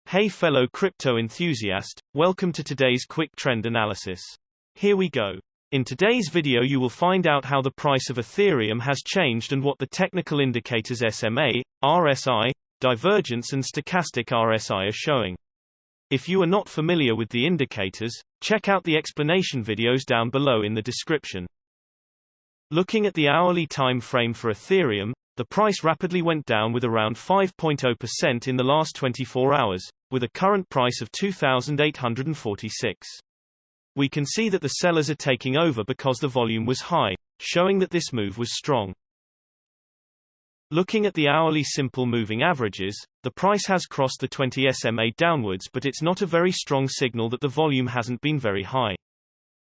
Hey fellow crypto enthusiast, welcome to today's quick trend analysis. Here we go. In today's video you will find out how the price of Ethereum has changed and what the technical indicators SMA, RSI, divergence and stochastic RSI are showing. If you are not familiar with the indicators, check out the explanation videos down below in the description. Looking at the hourly time frame for Ethereum, the price rapidly went down with around 5.0% in the last 24 hours, with a current price of $2,846. We can see that the sellers are taking over because the volume was high, showing that this move was strong. Looking at the hourly simple moving averages, the price has crossed the 20 SMA downwards, but it's not a very strong signal that the volume hasn't been very high.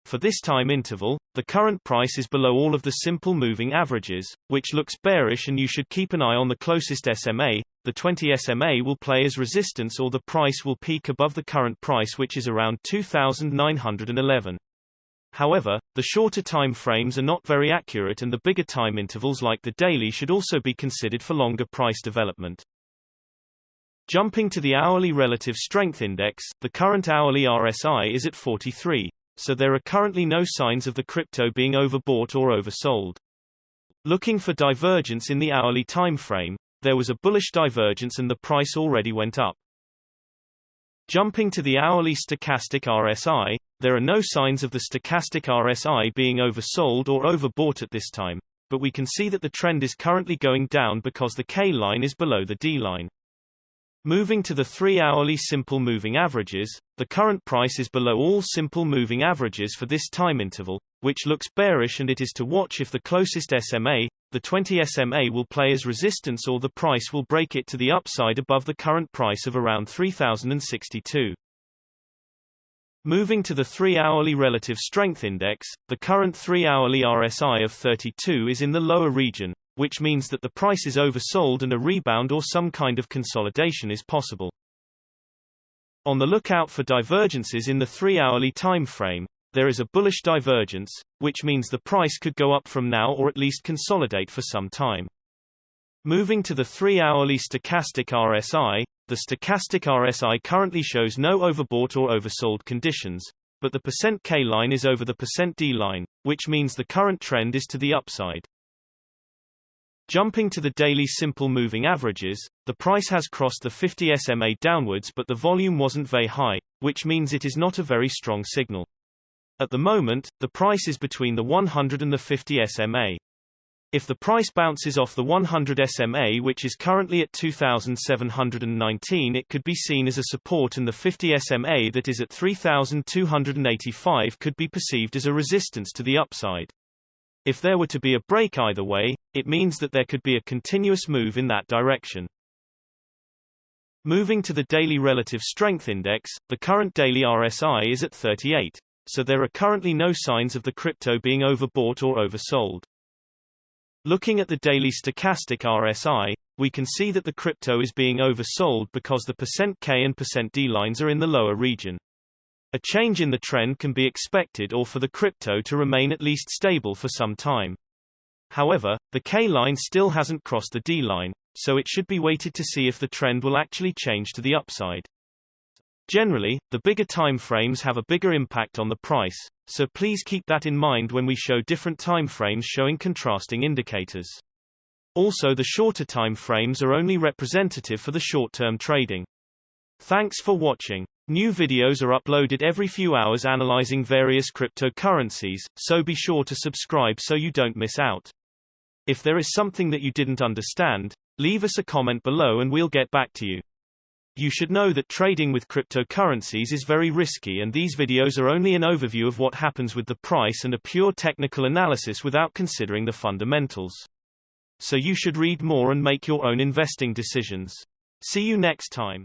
For this time interval, the current price is below all of the simple moving averages, which looks bearish, and you should keep an eye on the closest SMA. The 20 SMA will play as resistance, or the price will peak above the current price, which is around 2,911. However, the shorter time frames are not very accurate, and the bigger time intervals like the daily should also be considered for longer price development. Jumping to the hourly relative strength index, the current hourly RSI is at 43. So there are currently no signs of the crypto being overbought or oversold. Looking for divergence in the hourly time frame, there was a bullish divergence and the price already went up. Jumping to the hourly stochastic RSI, there are no signs of the stochastic RSI being oversold or overbought at this time, but we can see that the trend is currently going down because the K line is below the D line. Moving to the 3-hourly simple moving averages, the current price is below all simple moving averages for this time interval, which looks bearish, and it is to watch if the closest SMA, the 20 SMA, will play as resistance, or the price will break it to the upside above the current price of around 3,062. Moving to the 3-hourly relative strength index, the current 3-hourly RSI of 32 is in the lower region, which means that the price is oversold and a rebound or some kind of consolidation is possible. On the lookout for divergences in the 3-hourly time frame, there is a bullish divergence, which means the price could go up from now or at least consolidate for some time. Moving to the 3-hourly stochastic RSI, the stochastic RSI currently shows no overbought or oversold conditions, but the %K line is over the %D line, which means the current trend is to the upside. Jumping to the daily simple moving averages, the price has crossed the 50 SMA downwards, but the volume wasn't very high, which means it is not a very strong signal. At the moment, the price is between the 100 and the 50 SMA. If the price bounces off the 100 SMA, which is currently at 2,719, it could be seen as a support, and the 50 SMA that is at 3,285 could be perceived as a resistance to the upside. If there were to be a break either way, it means that there could be a continuous move in that direction. Moving to the daily relative strength index, the current daily RSI is at 38, so there are currently no signs of the crypto being overbought or oversold. Looking at the daily stochastic RSI, we can see that the crypto is being oversold because the %K and %D lines are in the lower region. A change in the trend can be expected, or for the crypto to remain at least stable for some time. However, the K line still hasn't crossed the D line, so it should be waited to see if the trend will actually change to the upside. Generally, the bigger time frames have a bigger impact on the price, so please keep that in mind when we show different time frames showing contrasting indicators. Also, the shorter time frames are only representative for the short-term trading. Thanks for watching. New videos are uploaded every few hours analyzing various cryptocurrencies, so be sure to subscribe so you don't miss out. If there is something that you didn't understand, leave us a comment below and we'll get back to you. You should know that trading with cryptocurrencies is very risky, and these videos are only an overview of what happens with the price and a pure technical analysis without considering the fundamentals. So you should read more and make your own investing decisions. See you next time.